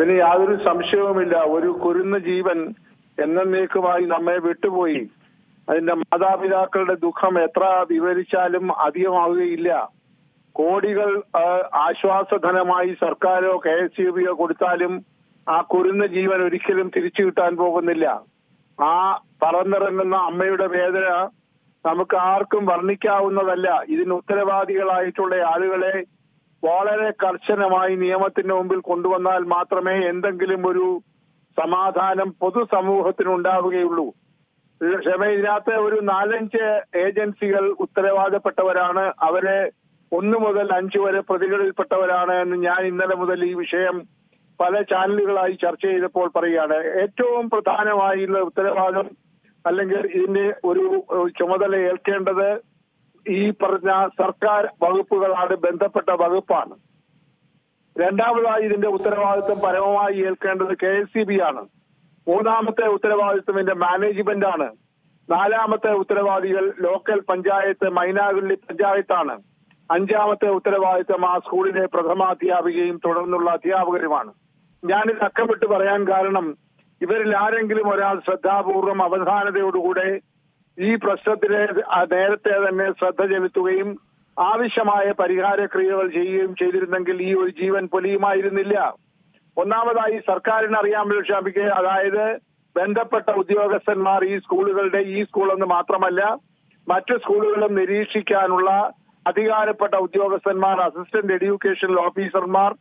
അതിന് യാതൊരു സംശയവുമില്ല. ഒരു കുരുന്ന ജീവൻ എന്നേക്കുമായി നമ്മെ വിട്ടുപോയി. അതിന്റെ മാതാപിതാക്കളുടെ ദുഃഖം എത്ര വിവരിച്ചാലും അധികമാവുകയില്ല. കോടികൾ ആശ്വാസധനമായി സർക്കാരോ KSEBയോ കൊടുത്താലും ആ കുരുന്ന ജീവൻ ഒരിക്കലും തിരിച്ചു കിട്ടാൻ പോകുന്നില്ല. ആ പറന്നിറങ്ങുന്ന അമ്മയുടെ വേദന നമുക്ക് ആർക്കും വർണ്ണിക്കാവുന്നതല്ല. ഇതിന് ഉത്തരവാദികളായിട്ടുള്ള ആളുകളെ വളരെ കർശനമായി നിയമത്തിന്റെ മുമ്പിൽ കൊണ്ടുവന്നാൽ മാത്രമേ എന്തെങ്കിലും ഒരു സമാധാനം പൊതുസമൂഹത്തിനുണ്ടാവുകയുള്ളൂ. ഇതിനകത്ത് ഒരു 4-5 ഏജൻസികൾ ഉത്തരവാദപ്പെട്ടവരാണ്. അവരെ 1 മുതൽ 5 വരെ പ്രതികളിൽപ്പെട്ടവരാണ് എന്ന് ഞാൻ ഇന്നലെ മുതൽ ഈ വിഷയം പല ചാനലുകളായി ചർച്ച ചെയ്തപ്പോൾ പറയുകയാണ്. ഏറ്റവും പ്രധാനമായുള്ള ഉത്തരവാദം അല്ലെങ്കിൽ ഇതിന്റെ ഒരു ചുമതല ഏൽക്കേണ്ടത് ഈ പറഞ്ഞ സർക്കാർ വകുപ്പുകളാണ്, ബന്ധപ്പെട്ട വകുപ്പാണ്. രണ്ടാമതായി ഇതിന്റെ ഉത്തരവാദിത്വം പരമമായി ഏൽക്കേണ്ടത് KSEB ആണ്. മൂന്നാമത്തെ ഉത്തരവാദിത്വം ഇതിന്റെ മാനേജ്മെന്റ് ആണ്. നാലാമത്തെ ഉത്തരവാദികൾ ലോക്കൽ പഞ്ചായത്ത്, മൈനാഗള്ളി പഞ്ചായത്താണ്. അഞ്ചാമത്തെ ഉത്തരവാദിത്വം ആ സ്കൂളിലെ പ്രഥമാധ്യാപികയും തുടർന്നുള്ള അധ്യാപകരുമാണ്. ഞാനിത് അക്കമിട്ട് പറയാൻ കാരണം, ഇവരിൽ ആരെങ്കിലും ഒരാൾ ശ്രദ്ധാപൂർവം അവധാനതയോടുകൂടെ ഈ പ്രശ്നത്തിലെ നേരത്തെ തന്നെ ശ്രദ്ധ ചെലുത്തുകയും ആവശ്യമായ പരിഹാര ക്രിയകൾ ചെയ്യുകയും ചെയ്തിരുന്നെങ്കിൽ ഈ ഒരു ജീവൻ പൊലിയുമായിരുന്നില്ല. ഒന്നാമതായി സർക്കാരിന് അറിയാമല്ലോ ഷാഫിക്ക്, അതായത് ബന്ധപ്പെട്ട ഉദ്യോഗസ്ഥന്മാർ ഈ സ്കൂളെന്ന് മാത്രമല്ല മറ്റു സ്കൂളുകളും നിരീക്ഷിക്കാനുള്ള അധികാരപ്പെട്ട ഉദ്യോഗസ്ഥന്മാർ, അസിസ്റ്റന്റ് എഡ്യൂക്കേഷണൽ ഓഫീസർമാർ,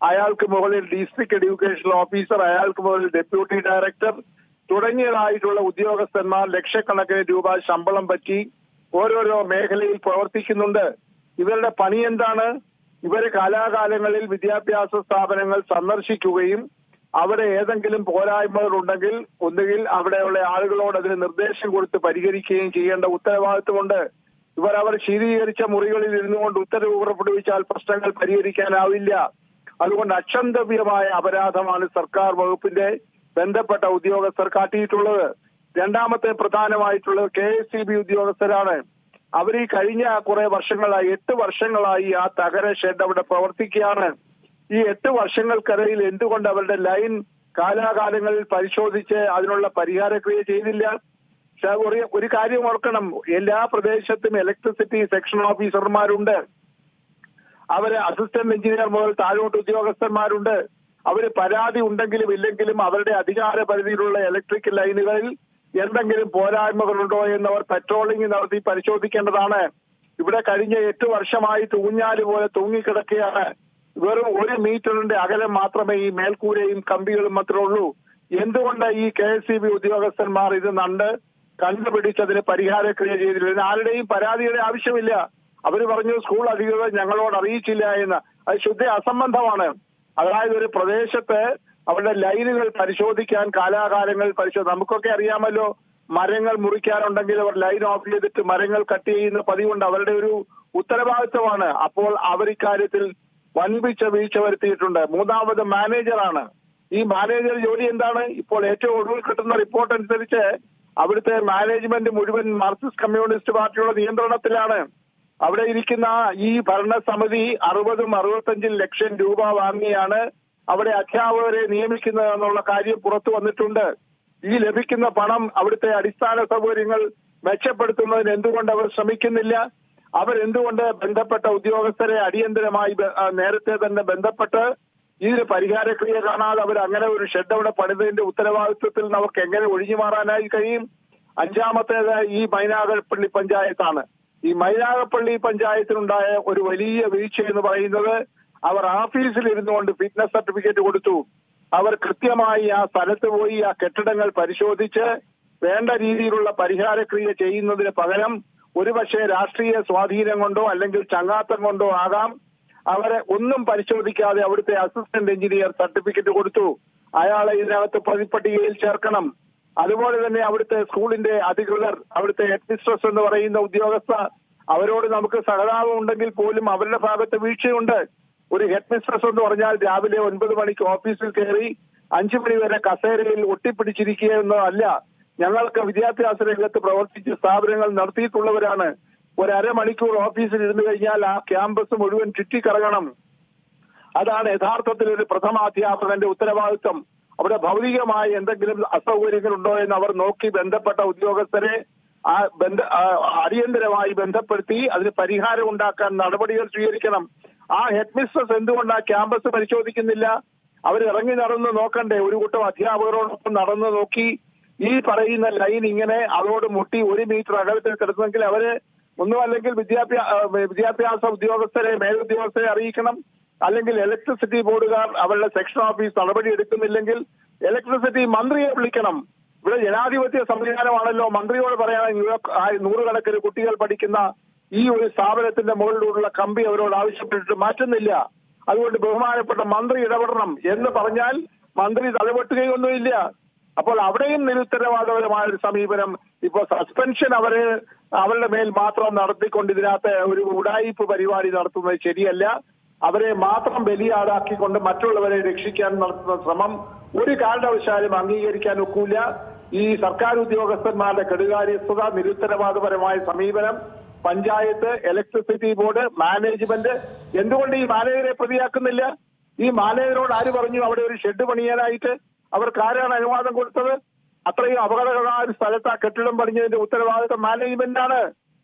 അയാൾക്ക് മുകളിൽ ഡിസ്ട്രിക്ട് എഡ്യൂക്കേഷണൽ ഓഫീസർ, അയാൾക്ക് മുകളിൽ ഡെപ്യൂട്ടി ഡയറക്ടർ തുടങ്ങിയതായിട്ടുള്ള ഉദ്യോഗസ്ഥന്മാർ ലക്ഷക്കണക്കിന് രൂപ ശമ്പളം പറ്റി ഓരോരോ മേഖലയിൽ പ്രവർത്തിക്കുന്നുണ്ട്. ഇവരുടെ പണി എന്താണ്? ഇവര് കാലാകാലങ്ങളിൽ വിദ്യാഭ്യാസ സ്ഥാപനങ്ങൾ സന്ദർശിക്കുകയും അവിടെ ഏതെങ്കിലും പോരായ്മകൾ ഉണ്ടെങ്കിൽ ഒന്നുകിൽ അവിടെയുള്ള ആളുകളോട് അതിന് നിർദ്ദേശം കൊടുത്ത് പരിഹരിക്കുകയും ചെയ്യേണ്ട ഉത്തരവാദിത്വമുണ്ട്. അവർ ശീതീകരിച്ച മുറികളിൽ ഇരുന്നുകൊണ്ട് ഉത്തരവ് പുറപ്പെടുവിച്ചാൽ പ്രശ്നങ്ങൾ പരിഹരിക്കാനാവില്ല. അതുകൊണ്ട് അക്ഷന്തവ്യമായ അപരാധമാണ് സർക്കാർ വകുപ്പിന്റെ ബന്ധപ്പെട്ട ഉദ്യോഗസ്ഥർ കാട്ടിയിട്ടുള്ളത്. രണ്ടാമത്തെ പ്രധാനമായിട്ടുള്ളത് KSEB ഉദ്യോഗസ്ഥരാണ്. അവർ ഈ കഴിഞ്ഞ കുറെ വർഷങ്ങളായി 8 വർഷങ്ങളായി ആ തകര ഷെഡ് അവിടെ പ്രവർത്തിക്കുകയാണ്. ഈ 8 വർഷങ്ങൾക്കിടയിൽ എന്തുകൊണ്ട് അവരുടെ ലൈൻ കാലാകാലങ്ങളിൽ പരിശോധിച്ച് അതിനുള്ള പരിഹാരക്രിയ ചെയ്തില്ല? ഒരു കാര്യം ഓർക്കണം, എല്ലാ പ്രദേശത്തും ഇലക്ട്രിസിറ്റി സെക്ഷൻ ഓഫീസർമാരുണ്ട്. അവര് അസിസ്റ്റന്റ് എഞ്ചിനീയർ മുതൽ താഴോട്ട് ഉദ്യോഗസ്ഥന്മാരുണ്ട്. അവര് പരാതി ഉണ്ടെങ്കിലും ഇല്ലെങ്കിലും അവരുടെ അധികാര പരിധിയിലുള്ള ഇലക്ട്രിക് ലൈനുകളിൽ എന്തെങ്കിലും പോരായ്മകളുണ്ടോ എന്നവർ പെട്രോളിംഗ് നടത്തി പരിശോധിക്കേണ്ടതാണ്. ഇവിടെ കഴിഞ്ഞ 8 വർഷമായി തൂഞ്ഞാല് പോലെ തൂങ്ങിക്കിടക്കുകയാണ്. വെറും 1 മീറ്ററിന്റെ അകലം മാത്രമേ ഈ മേൽക്കൂരയും കമ്പികളും മാത്രമേ ഉള്ളൂ. എന്തുകൊണ്ട് ഈ KSEB ഉദ്യോഗസ്ഥന്മാർ ഇത് കണ്ടുപിടിച്ചതിന് പരിഹാരക്രിയ ചെയ്തില്ല? ഇതിന് ആരുടെയും പരാതിയുടെ ആവശ്യമില്ല. അവര് പറഞ്ഞു സ്കൂൾ അധികൃതർ ഞങ്ങളോട് അറിയിച്ചില്ല എന്ന്. അത് ശുദ്ധ അസംബന്ധമാണ്. അതായത് ഒരു പ്രദേശത്ത് അവരുടെ ലൈനുകൾ പരിശോധിക്കാൻ കാലാകാലങ്ങളിൽ നമുക്കൊക്കെ അറിയാമല്ലോ, മരങ്ങൾ മുറിക്കാനുണ്ടെങ്കിൽ അവർ ലൈൻ ഓഫ് ചെയ്തിട്ട് മരങ്ങൾ കട്ട് ചെയ്യുന്ന പതിവുണ്ട്. അവരുടെ ഒരു ഉത്തരവാദിത്വമാണ്. അപ്പോൾ അവർ ഇക്കാര്യത്തിൽ വൻപിച്ച വീഴ്ച വരുത്തിയിട്ടുണ്ട്. മൂന്നാമത് മാനേജറാണ്. ഈ മാനേജർ ജോലി എന്താണ്? ഇപ്പോൾ ഏറ്റവും ഒടുവിൽ കിട്ടുന്ന റിപ്പോർട്ട് അനുസരിച്ച് അവിടുത്തെ മാനേജ്മെന്റ് മുഴുവൻ മാർക്സിസ്റ്റ് കമ്മ്യൂണിസ്റ്റ് പാർട്ടിയുടെ നിയന്ത്രണത്തിലാണ്. അവിടെ ഇരിക്കുന്ന ഈ ഭരണസമിതി 60-65 ലക്ഷം രൂപ വാങ്ങിയാണ് അവിടെ അധ്യാപകരെ നിയമിക്കുന്നത് എന്നുള്ള കാര്യം പുറത്തു വന്നിട്ടുണ്ട്. ഈ ലഭിക്കുന്ന പണം അവിടുത്തെ അടിസ്ഥാന സൗകര്യങ്ങൾ മെച്ചപ്പെടുത്തുന്നതിന് എന്തുകൊണ്ട് അവർ ശ്രമിക്കുന്നില്ല? അവരെന്തുകൊണ്ട് ബന്ധപ്പെട്ട ഉദ്യോഗസ്ഥരെ അടിയന്തരമായി നേരത്തെ തന്നെ ബന്ധപ്പെട്ട് ഇതിന് പരിഹാരക്രിയ കാണാതെ അവർ അങ്ങനെ ഒരു ഷെഡ് അവിടെ പണിതതിന്റെ ഉത്തരവാദിത്വത്തിൽ നിന്ന് അവർക്ക് എങ്ങനെ ഒഴിഞ്ഞു മാറാനായി കഴിയും? അഞ്ചാമത്തേത് ഈ മൈനാഗപ്പള്ളി പഞ്ചായത്താണ്. ഈ മൈനാഗപ്പള്ളി പഞ്ചായത്തിനുണ്ടായ ഒരു വലിയ വീഴ്ച എന്ന് പറയുന്നത്, അവർ ഓഫീസിൽ ഇരുന്നുകൊണ്ട് ഫിറ്റ്നസ് സർട്ടിഫിക്കറ്റ് കൊടുത്തു. അവർ കൃത്യമായി ആ സ്ഥലത്ത് പോയി ആ കെട്ടിടങ്ങൾ പരിശോധിച്ച് വേണ്ട രീതിയിലുള്ള പരിഹാരക്രിയ ചെയ്യുന്നതിന് പകരം ഒരുപക്ഷെ രാഷ്ട്രീയ സ്വാധീനം കൊണ്ടോ അല്ലെങ്കിൽ ചങ്ങാത്തം കൊണ്ടോ ആകാം, അവരെ ഒന്നും പരിശോധിക്കാതെ അവിടുത്തെ അസിസ്റ്റന്റ് എഞ്ചിനീയർ സർട്ടിഫിക്കറ്റ് കൊടുത്തു. അയാളെ ഇതിനകത്ത് പ്രതിപട്ടികയിൽ ചേർക്കണം. അതുപോലെ തന്നെ അവിടുത്തെ സ്കൂളിന്റെ അധികൃതർ, അവിടുത്തെ ഹെഡ് മിസ്ട്രസ് എന്ന് പറയുന്ന ഉദ്യോഗസ്ഥ, അവരോട് നമുക്ക് സഹതാപം ഉണ്ടെങ്കിൽ പോലും അവരുടെ ഭാഗത്ത് വീഴ്ചയുണ്ട്. ഒരു ഹെഡ് മിസ്ട്രസ് എന്ന് പറഞ്ഞാൽ രാവിലെ 9 മണിക്ക് ഓഫീസിൽ കയറി 5 മണി വരെ കസേരയിൽ ഒട്ടിപ്പിടിച്ചിരിക്കുക എന്നതല്ല. ഞങ്ങൾക്ക് വിദ്യാഭ്യാസ രംഗത്ത് പ്രവർത്തിച്ച് സ്ഥാപനങ്ങൾ നടത്തിയിട്ടുള്ളവരാണ്. ഒരു അരമണിക്കൂർ ഓഫീസിൽ ഇരുന്നു കഴിഞ്ഞാൽ ആ ക്യാമ്പസ് മുഴുവൻ ചുറ്റിക്കറങ്ങണം. അതാണ് യഥാർത്ഥത്തിൽ ഒരു പ്രഥമാധ്യാപകന്റെ ഉത്തരവാദിത്വം. അവിടെ ഭൗതികമായ എന്തെങ്കിലും അസൗകര്യങ്ങളുണ്ടോ എന്ന് അവർ നോക്കി ബന്ധപ്പെട്ട ഉദ്യോഗസ്ഥരെ അടിയന്തരമായി ബന്ധപ്പെടുത്തി അതിന് പരിഹാരം ഉണ്ടാക്കാൻ നടപടികൾ സ്വീകരിക്കണം. ആ ഹെഡ് മിസ്ട്രസ് എന്തുകൊണ്ട് ആ ക്യാമ്പസ് പരിശോധിക്കുന്നില്ല? അവർ ഇറങ്ങി നടന്ന് നോക്കണ്ടേ? ഒരു കൂട്ടം അധ്യാപകരോടൊപ്പം നടന്ന് നോക്കി ഈ പറയുന്ന ലൈൻ ഇങ്ങനെ അതോട് മുട്ടി 1 മീറ്റർ അകലത്തിൽ കിടന്നെങ്കിൽ അവര് ഒന്നുമല്ലെങ്കിൽ വിദ്യാഭ്യാസ ഉദ്യോഗസ്ഥരെ മേലുദ്യോഗസ്ഥരെ അറിയിക്കണം. അല്ലെങ്കിൽ ഇലക്ട്രിസിറ്റി ബോർഡുകാർ അവരുടെ സെക്ഷൻ ഓഫീസ് നടപടി എടുക്കുന്നില്ലെങ്കിൽ ഇലക്ട്രിസിറ്റി മന്ത്രിയെ വിളിക്കണം. ഇവിടെ ജനാധിപത്യ സംവിധാനമാണല്ലോ. മന്ത്രിയോട് പറയാൻ നൂറുകണക്കിന് കുട്ടികൾ പഠിക്കുന്ന ഈ ഒരു സ്ഥാപനത്തിന്റെ മുകളിലുള്ള കമ്പി അവരോട് ആവശ്യപ്പെട്ടിട്ട് മാറ്റുന്നില്ല. അതുകൊണ്ട് ബഹുമാനപ്പെട്ട മന്ത്രി ഇടപെടണം എന്ന് പറഞ്ഞാൽ മന്ത്രി തലവെട്ടുകയൊന്നുമില്ല. അപ്പോൾ അവിടെയും നിരുത്തരവാദപരമായ ഒരു സമീപനം. ഇപ്പൊ സസ്പെൻഷൻ അവരുടെ മേൽ മാത്രം നടത്തിക്കൊണ്ട് ഇതിനകത്ത് ഒരു ഉഡായിപ്പ് പരിപാടി നടത്തുന്നത് ശരിയല്ല. അവരെ മാത്രം ബലിയാടാക്കിക്കൊണ്ട് മറ്റുള്ളവരെ രക്ഷിക്കാൻ നടത്തുന്ന ശ്രമം ഒരു കാരണവശാലും അംഗീകരിക്കാൻ ഒക്കില്ല. ഈ സർക്കാർ ഉദ്യോഗസ്ഥന്മാരുടെ കെടുകാര്യസ്ഥത, നിരുത്തരവാദപരമായ സമീപനം, പഞ്ചായത്ത്, ഇലക്ട്രിസിറ്റി ബോർഡ്, മാനേജ്മെന്റ് എന്തുകൊണ്ട് ഈ മാനേജരെ പ്രതിയാക്കുന്നില്ല? ഈ മാനേജരോട് ആര് പറഞ്ഞു അവിടെ ഒരു ഷെഡ് പണിയാനായിട്ട്? അവർക്ക് ആരാണ് അനുവാദം കൊടുത്തത്? അത്രയും അപകടകരമായ ഒരു സ്ഥലത്ത് ആ കെട്ടിടം പണിഞ്ഞതിന്റെ ഉത്തരവാദിത്വം മാനേജ്മെന്റാണ്.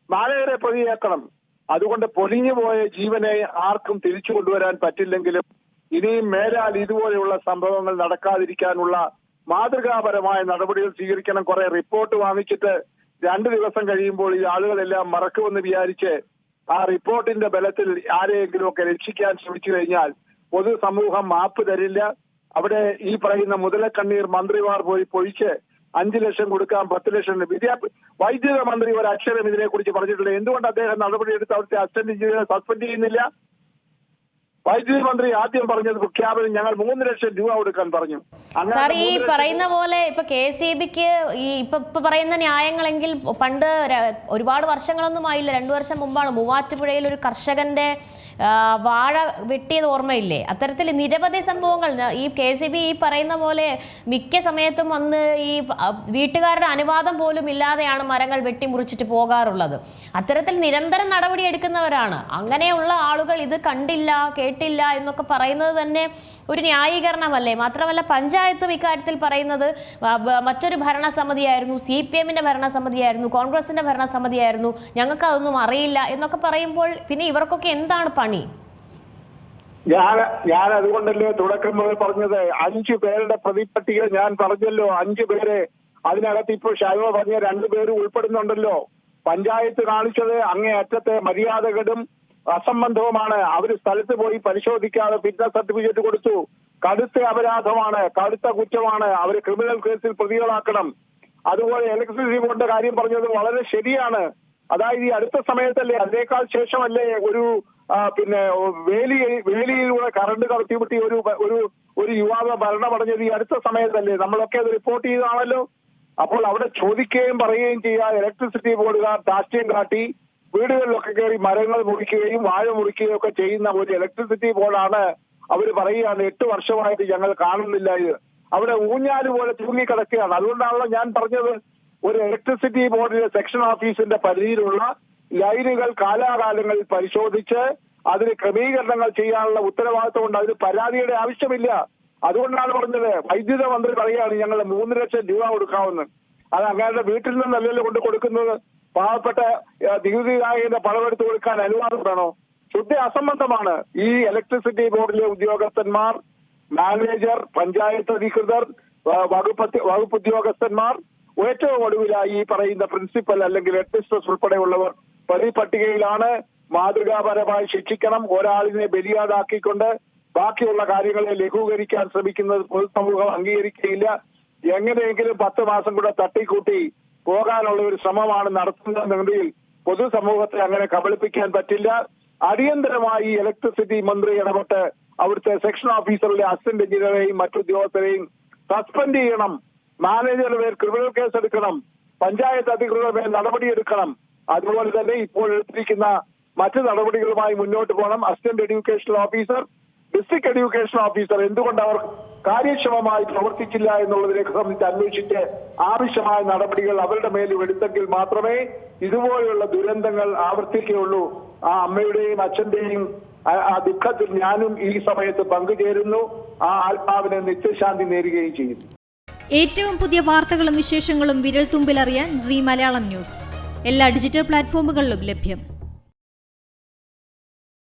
മാനേജരെ പ്രതിയാക്കണം. അതുകൊണ്ട് പൊലിഞ്ഞുപോയ ജീവനെ ആർക്കും തിരിച്ചു കൊണ്ടുവരാൻ പറ്റില്ലെങ്കിലും ഇനിയും മേലാൽ ഇതുപോലെയുള്ള സംഭവങ്ങൾ നടക്കാതിരിക്കാനുള്ള മാതൃകാപരമായ നടപടികൾ സ്വീകരിക്കണം. കുറെ റിപ്പോർട്ട് വാങ്ങിച്ചിട്ട് 2 ദിവസം കഴിയുമ്പോൾ ഈ ആളുകളെല്ലാം മറക്കുമെന്ന് വിചാരിച്ച് ആ റിപ്പോർട്ടിന്റെ ബലത്തിൽ ആരെയെങ്കിലുമൊക്കെ രക്ഷിക്കാൻ ശ്രമിച്ചു കഴിഞ്ഞാൽ പൊതുസമൂഹം മാപ്പ് തരില്ല. അവിടെ ഈ പറയുന്ന മുതലക്കണ്ണീർ മന്ത്രിമാർ പോയി പൊഴിച്ച് 5 ലക്ഷം കൊടുക്കാം, 10 ലക്ഷം. വൈദ്യുത മന്ത്രി ഒരു അക്ഷരം ഇതിനെ കുറിച്ച് പറഞ്ഞിട്ടില്ല. എന്തുകൊണ്ട് അദ്ദേഹം നടപടിയെടുത്ത് അവിടുത്തെ അസിസ്റ്റന്റ് എഞ്ചിനീയറെ സസ്പെൻഡ് ചെയ്യുന്നില്ല? വൈദ്യുതി മന്ത്രി ആദ്യം പറഞ്ഞത് പ്രഖ്യാപനം ഞങ്ങൾ 3 ലക്ഷം രൂപ കൊടുക്കാൻ പറഞ്ഞു. സാർ, ഈ പറയുന്ന പോലെ ഇപ്പൊ KCBക്ക് ഈ ഇപ്പൊ പറയുന്ന ന്യായങ്ങളെങ്കിൽ പണ്ട് ഒരുപാട് വർഷങ്ങളൊന്നും ആയില്ല, 2 വർഷം മുമ്പാണ് മൂവാറ്റുപുഴയിൽ ഒരു കർഷകന്റെ വാഴ വെട്ടിയത് ഓർമ്മയില്ലേ? അത്തരത്തിൽ നിരവധി സംഭവങ്ങൾ ഈ KCB ഈ പറയുന്ന പോലെ മിക്ക സമയത്തും വന്ന് ഈ വീട്ടുകാരുടെ അനുവാദം പോലും ഇല്ലാതെയാണ് മരങ്ങൾ വെട്ടിമുറിച്ചിട്ട് പോകാറുള്ളത്. അത്തരത്തിൽ നിരന്തരം നടപടി എടുക്കുന്നവരാണ്. അങ്ങനെയുള്ള ആളുകൾ ഇത് കണ്ടില്ല കേട്ടില്ല എന്നൊക്കെ പറയുന്നത് തന്നെ ഒരു ന്യായീകരണമല്ലേ? മാത്രമല്ല പഞ്ചായത്തും ഇക്കാര്യത്തിൽ പറയുന്നത് മറ്റൊരു ഭരണസമിതിയായിരുന്നു, CPM-ന്റെ ഭരണസമിതിയായിരുന്നു, കോൺഗ്രസിന്റെ ഭരണസമിതിയായിരുന്നു, ഞങ്ങൾക്ക് അതൊന്നും അറിയില്ല എന്നൊക്കെ പറയുമ്പോൾ പിന്നെ ഇവർക്കൊക്കെ എന്താണ് പണി? ഞാൻ അതുകൊണ്ടല്ലേ തുടക്കം മുതൽ പറഞ്ഞത് 5 പേരുടെ പ്രതിപട്ടിക ഞാൻ പറഞ്ഞല്ലോ. 5 പേര് അതിനകത്ത് ഇപ്പോൾ ഷൈമ പറഞ്ഞ 2 പേര് ഉൾപ്പെടുന്നുണ്ടല്ലോ. പഞ്ചായത്ത് കാണിച്ചത് അങ്ങേയറ്റത്തെ മര്യാദകളും അസംബന്ധവുമാണ്. അവര് സ്ഥലത്ത് പോയി പരിശോധിക്കാതെ ഫിറ്റ്നസ് സർട്ടിഫിക്കറ്റ് കൊടുത്തു. കടുത്ത അപരാധമാണ്, കടുത്ത കുറ്റമാണ്. അവര് ക്രിമിനൽ കേസിൽ പ്രതികളാക്കണം. അതുപോലെ ഇലക്ട്രിസിറ്റി ബോർഡിന്റെ കാര്യം പറഞ്ഞത് വളരെ ശരിയാണ്. അതായത് ഈ അടുത്ത സമയത്തല്ലേ, അതിനേക്കാൾ ശേഷമല്ലേ ഒരു വേലിയിലൂടെ കറണ്ട് കടത്തിവിട്ടി ഒരു യുവാവ് മരണമടഞ്ഞത് ഈ അടുത്ത സമയത്തല്ലേ? നമ്മളൊക്കെ അത് റിപ്പോർട്ട് ചെയ്തതാണല്ലോ. അപ്പോൾ അവിടെ ചോദിക്കുകയും പറയുകയും ചെയ്യാൻ ഇലക്ട്രിസിറ്റി ബോർഡുകാർ രാഷ്ട്രീയം കാട്ടി വീടുകളിലൊക്കെ കയറി മരങ്ങൾ മുറിക്കുകയും വാഴ മുറിക്കുകയും ഒക്കെ ചെയ്യുന്ന ഒരു ഇലക്ട്രിസിറ്റി ബോർഡാണ്. അവര് പറയുകയാണ് 8 വർഷമായിട്ട് ഞങ്ങൾ കാണുന്നില്ല. ഇത് അവിടെ ഊഞ്ഞാല് പോലെ തൂങ്ങിക്കിടക്കുകയാണ്. അതുകൊണ്ടാണല്ലോ ഞാൻ പറഞ്ഞത് ഒരു ഇലക്ട്രിസിറ്റി ബോർഡിന്റെ സെക്ഷൻ ഓഫീസിന്റെ പരിധിയിലുള്ള ലൈനുകൾ കാലാകാലങ്ങളിൽ പരിശോധിച്ച് അതിന് ക്രമീകരണങ്ങൾ ചെയ്യാനുള്ള ഉത്തരവാദിത്വം കൊണ്ട് അതിന് പരാതിയുടെ ആവശ്യമില്ല. അതുകൊണ്ടാണ് പറഞ്ഞത്. വൈദ്യുത മന്ത്രി പറയുകയാണ് ഞങ്ങൾ 3 ലക്ഷം രൂപ കൊടുക്കാമെന്ന്. അത് അങ്ങയുടെ വീട്ടിൽ നിന്നല്ലല്ലോ കൊണ്ട് കൊടുക്കുന്നത്. പാവപ്പെട്ട നികുതിദായകന്റെ പണമെടുത്ത് കൊടുക്കാൻ അനുവാദം വേണോ? ശുദ്ധ അസംബന്ധമാണ്. ഈ ഇലക്ട്രിസിറ്റി ബോർഡിലെ ഉദ്യോഗസ്ഥന്മാർ, മാനേജർ, പഞ്ചായത്ത് അധികൃതർ, വകുപ്പ് ഉദ്യോഗസ്ഥന്മാർ, ഏറ്റവും ഒടുവിലായി ഈ പറയുന്ന പ്രിൻസിപ്പൽ അല്ലെങ്കിൽ ഹെഡ് മിസ്ട്രസ് ഉൾപ്പെടെയുള്ളവർ പ്രതിപട്ടികയിലാണ്. മാതൃകാപരമായി ശിക്ഷിക്കണം. ഒരാളിനെ ബലിയാടാക്കിക്കൊണ്ട് ബാക്കിയുള്ള കാര്യങ്ങളെ ലഘൂകരിക്കാൻ ശ്രമിക്കുന്നത് പൊതുസമൂഹം അംഗീകരിക്കുകയില്ല. എങ്ങനെയെങ്കിലും 10 മാസം കൂടെ തട്ടിക്കൂട്ടി പോകാനുള്ള ഒരു ശ്രമമാണ് നടത്തുന്നതെങ്കിൽ പൊതുസമൂഹത്തെ അങ്ങനെ കബളിപ്പിക്കാൻ പറ്റില്ല. അടിയന്തരമായി ഇലക്ട്രിസിറ്റി മന്ത്രി ഇടപെട്ട് അവിടുത്തെ സെക്ഷൻ ഓഫീസറിലെ അസിസ്റ്റന്റ് എഞ്ചിനീയറെയും മറ്റുദ്യോഗസ്ഥരെയും സസ്പെൻഡ് ചെയ്യണം. മാനേജറുടെ മേൽ ക്രിമിനൽ കേസ് എടുക്കണം. പഞ്ചായത്ത് അധികൃതരുടെ മേൽ നടപടിയെടുക്കണം. അതുപോലെ തന്നെ ഇപ്പോൾ എടുത്തിരിക്കുന്ന മറ്റു നടപടികളുമായി മുന്നോട്ട് പോകണം. Assistant educational officer, district education officer എന്തുകൊണ്ട് അവർ കാര്യക്ഷമമായി പ്രവർത്തിച്ചില്ല എന്നുള്ളതിനെ സംബന്ധിച്ച് അന്വേഷിച്ച് ആവശ്യമായ നടപടികൾ അവരുടെ മേലും എടുത്തെങ്കിൽ മാത്രമേ ഇതുപോലെയുള്ള ദുരന്തങ്ങൾ ആവർത്തിക്കുകയുള്ളൂ. ആ അമ്മയുടെയും അച്ഛന്റെയും ആ ദുഃഖത്തിൽ ഞാനും ഈ സമയത്ത് പങ്കുചേരുന്നു. ആ ആത്മാവിനെ നിത്യശാന്തി നേരുകയും ചെയ്യുന്നു. ഏറ്റവും പുതിയ വാർത്തകളും വിശേഷങ്ങളും വിരൽ തുമ്പിലറിയാൻ സീ മലയാളം ന്യൂസ് എല്ലാ ഡിജിറ്റൽ പ്ലാറ്റ്ഫോമുകളിലും ലഭ്യം.